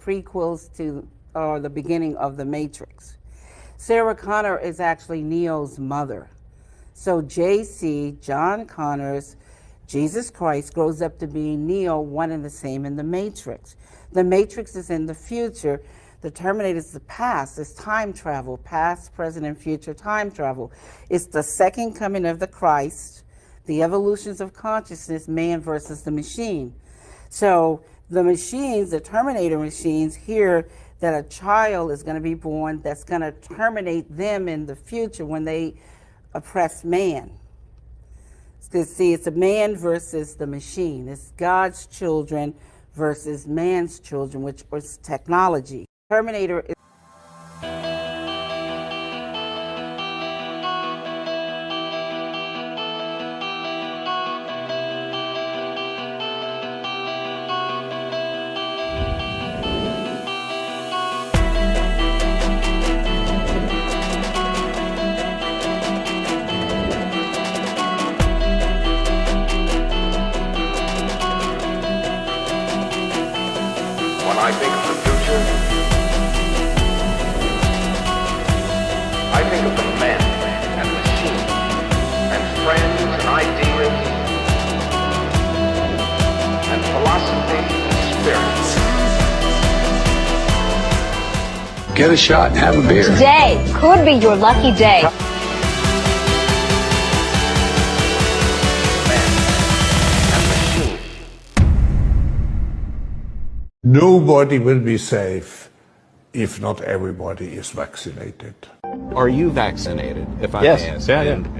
prequels to the beginning of The Matrix. Sarah Connor is actually Neo's mother. So JC, John Connor's Jesus Christ, grows up to be Neo, one and the same in The Matrix. The Matrix is in the future. The Terminator is the past. It's time travel, past, present, and future time travel. It's the second coming of the Christ, the evolutions of consciousness, man versus the machine. So the machines, the Terminator machines, hear that a child is going to be born that's going to terminate them in the future when they oppress man. See, it's a man versus the machine. It's God's children versus man's children, which is technology. Terminator is I think of the future, I think of the men and machines and friends and ideas and philosophy and spirit. Get a shot and have a beer. Today could be your lucky day. Nobody will be safe if not everybody is vaccinated. Are you vaccinated, if I Yes. may ask?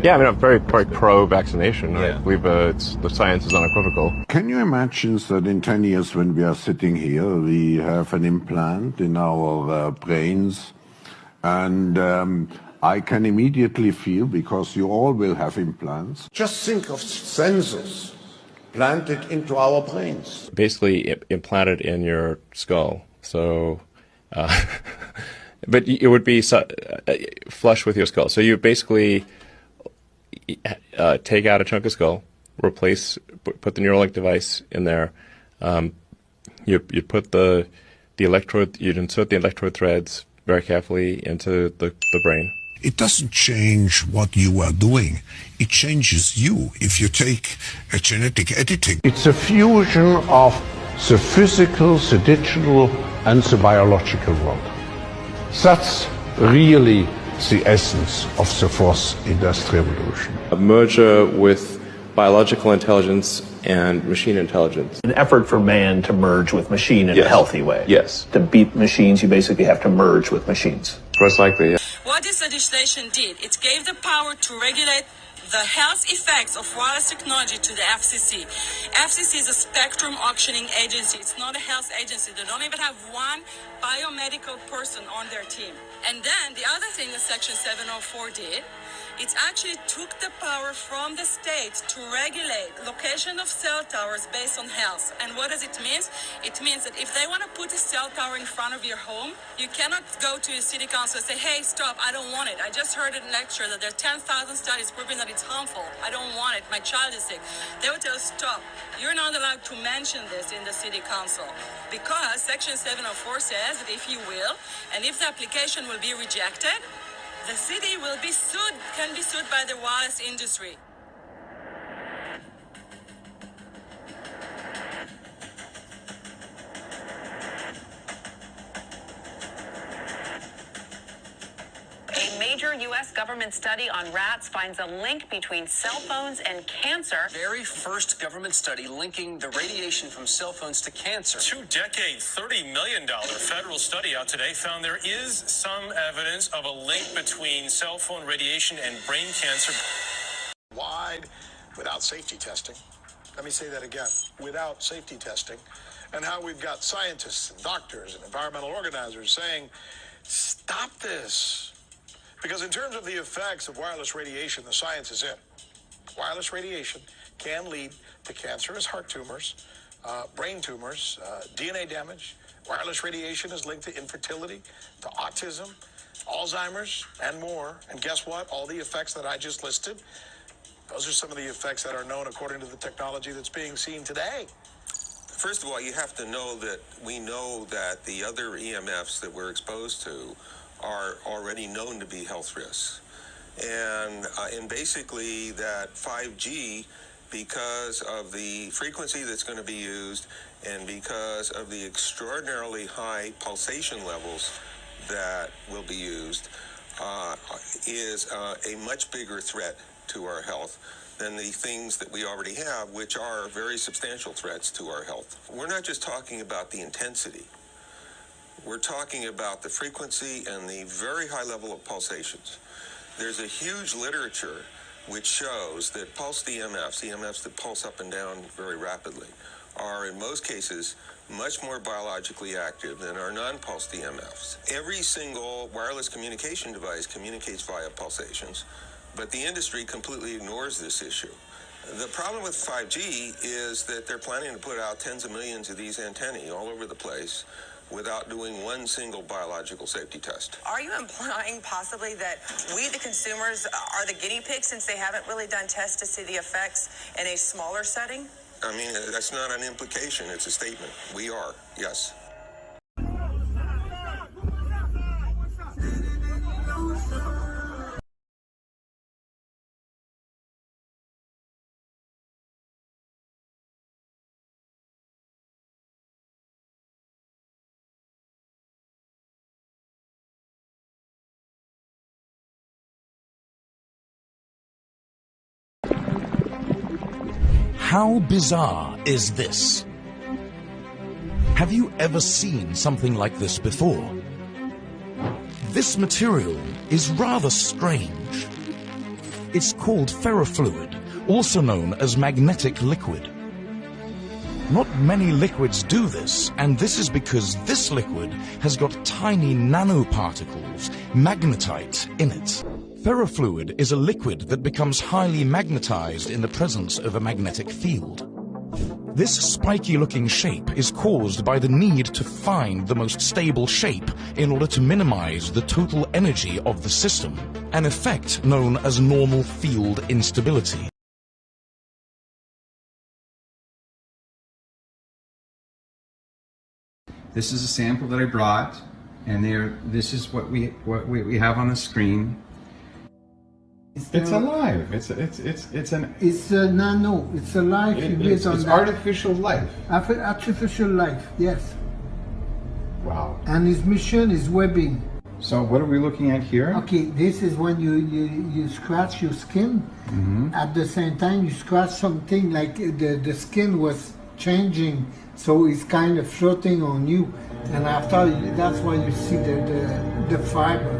Yeah, I mean, I'm very pro-vaccination. I believe the science is unequivocal. Can you imagine that in 10 years when we are sitting here, we have an implant in our brains, and I can immediately feel, because you all will have implants, just think of sensors planted into our brains. Basically implanted in your skull. So, but it would be flush with your skull. So you basically take out a chunk of skull, put the Neuralink device in there. You put the electrode, you'd insert the electrode threads very carefully into the brain. It doesn't change what you are doing. It changes you if you take a genetic editing. It's a fusion of the physical, the digital, and the biological world. That's really the essence of the fourth industrial revolution. A merger with biological intelligence and machine intelligence. An effort for man to merge with machine in a healthy way. Yes. To beat machines, you basically have to merge with machines. Most likely, yeah. What this legislation did, it gave the power to regulate the health effects of wireless technology to the FCC. FCC is a spectrum auctioning agency. It's not a health agency. They don't even have one biomedical person on their team. And then the other thing that Section 704 did, it actually took the power from the state to regulate location of cell towers based on health. And what does it mean? It means that if they want to put a cell tower in front of your home, you cannot go to your city council and say, hey, stop, I don't want it. I just heard in lecture that there are 10,000 studies proving that it's harmful. I don't want it. My child is sick. They will tell us, stop. You're not allowed to mention this in the city council because Section 704 says that if you will, and if the application will be rejected, the city will be sued, can be sued by the wireless industry. A major U.S. government study on rats finds a link between cell phones and cancer. Very first government study linking the radiation from cell phones to cancer. 2-decade, $30 million federal study out today found there is some evidence of a link between cell phone radiation and brain cancer. Wide, without safety testing. Let me say that again. Without safety testing. And how we've got scientists and doctors and environmental organizers saying, stop this. Because in terms of the effects of wireless radiation, the science is in. Wireless radiation can lead to cancerous heart tumors, brain tumors, DNA damage. Wireless radiation is linked to infertility, to autism, Alzheimer's, and more. And guess what? All the effects that I just listed, those are some of the effects that are known according to the technology that's being seen today. First of all, you have to know that we know that the other EMFs that we're exposed to are already known to be health risks. And basically that 5G, because of the frequency that's going to be used and because of the extraordinarily high pulsation levels that will be used, is a much bigger threat to our health than the things that we already have, which are very substantial threats to our health. We're not just talking about the intensity. We're talking about the frequency and the very high level of pulsations. There's a huge literature which shows that pulsed EMFs, EMFs that pulse up and down very rapidly, are in most cases much more biologically active than our non-pulsed EMFs. Every single wireless communication device communicates via pulsations, but the industry completely ignores this issue. The problem with 5G is that they're planning to put out tens of millions of these antennae all over the place without doing one single biological safety test. Are you implying possibly that we, the consumers, are the guinea pigs since they haven't really done tests to see the effects in a smaller setting? I mean, that's not an implication, it's a statement. We are, yes. How bizarre is this? Have you ever seen something like this before? This material is rather strange. It's called ferrofluid, also known as magnetic liquid. Not many liquids do this, and this is because this liquid has got tiny nanoparticles, magnetite, in it. Ferrofluid is a liquid that becomes highly magnetized in the presence of a magnetic field. This spiky-looking shape is caused by the need to find the most stable shape in order to minimize the total energy of the system, an effect known as normal field instability. This is a sample that I brought, and this is what we have on the screen. It's alive. It's a nano. It's a life. It's artificial life. Artificial life. Yes. Wow. And his mission is webbing. So what are we looking at here? Okay, this is when you scratch your skin. Mm-hmm. At the same time, you scratch something like the skin was changing, so it's kind of floating on you. And after, that's why you see the fiber.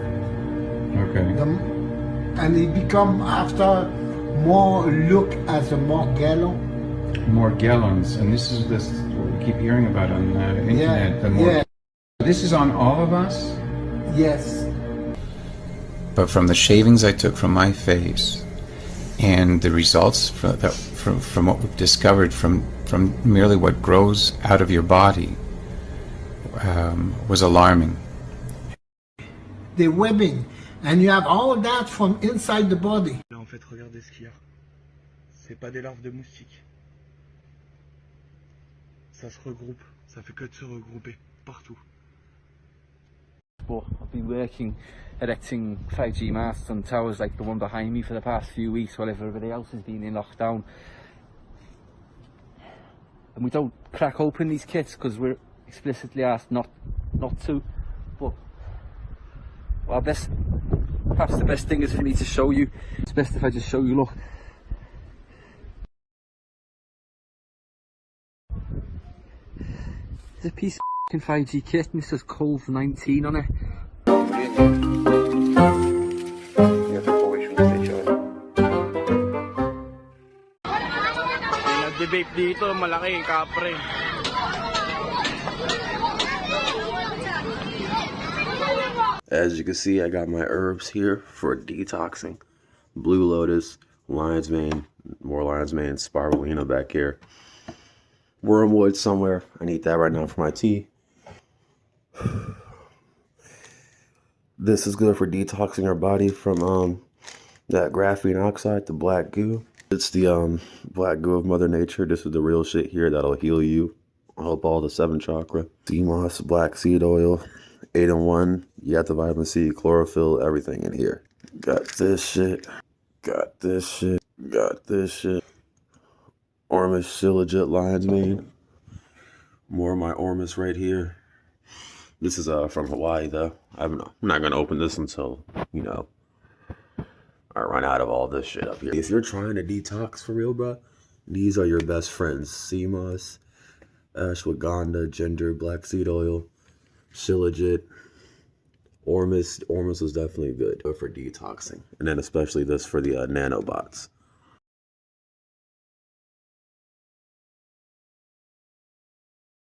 Okay. And it become after more look as a more gallon. More gallons, and this is what we keep hearing about on the internet. The more. This is on all of us. Yes. But from the shavings I took from my face, and the results from what we've discovered from merely what grows out of your body, was alarming. The webbing. And you have all that from inside the body. Là, en fait, regardez ce qu'il y a. C'est pas des larves de moustiques. Ça se regroupe. Ça fait que de se regrouper partout. But I've been working erecting 5G masts on towers like the one behind me for the past few weeks while everybody else has been in lockdown. And we don't crack open these kits because we're explicitly asked not to. But well, perhaps the best thing is for me to show you. It's best if I just show you, look. There's a piece of 5G kit and it says Cove 19 on it. Nag-debate dito, malaki yung kapre. As you can see, I got my herbs here for detoxing. Blue lotus, lion's mane, more lion's mane, spirulina back here. Wormwood somewhere. I need that right now for my tea. This is good for detoxing our body from that graphene oxide, the black goo. It's the black goo of Mother Nature. This is the real shit here that'll heal you Help all the 7 chakra. Sea moss, black seed oil, 8-in-1. You got the vitamin C, chlorophyll, everything in here. Got this shit. Got this shit. Got this shit. Ormus Shilajit Lion's Mane. More of my Ormus right here. This is from Hawaii though. I'm not gonna open this until, you know, I run out of all this shit up here. If you're trying to detox for real, bro, these are your best friends. Sea moss, ashwagandha, ginger, black seed oil, shilajit, Ormus. Ormus is definitely good for detoxing. And then especially this for the nanobots.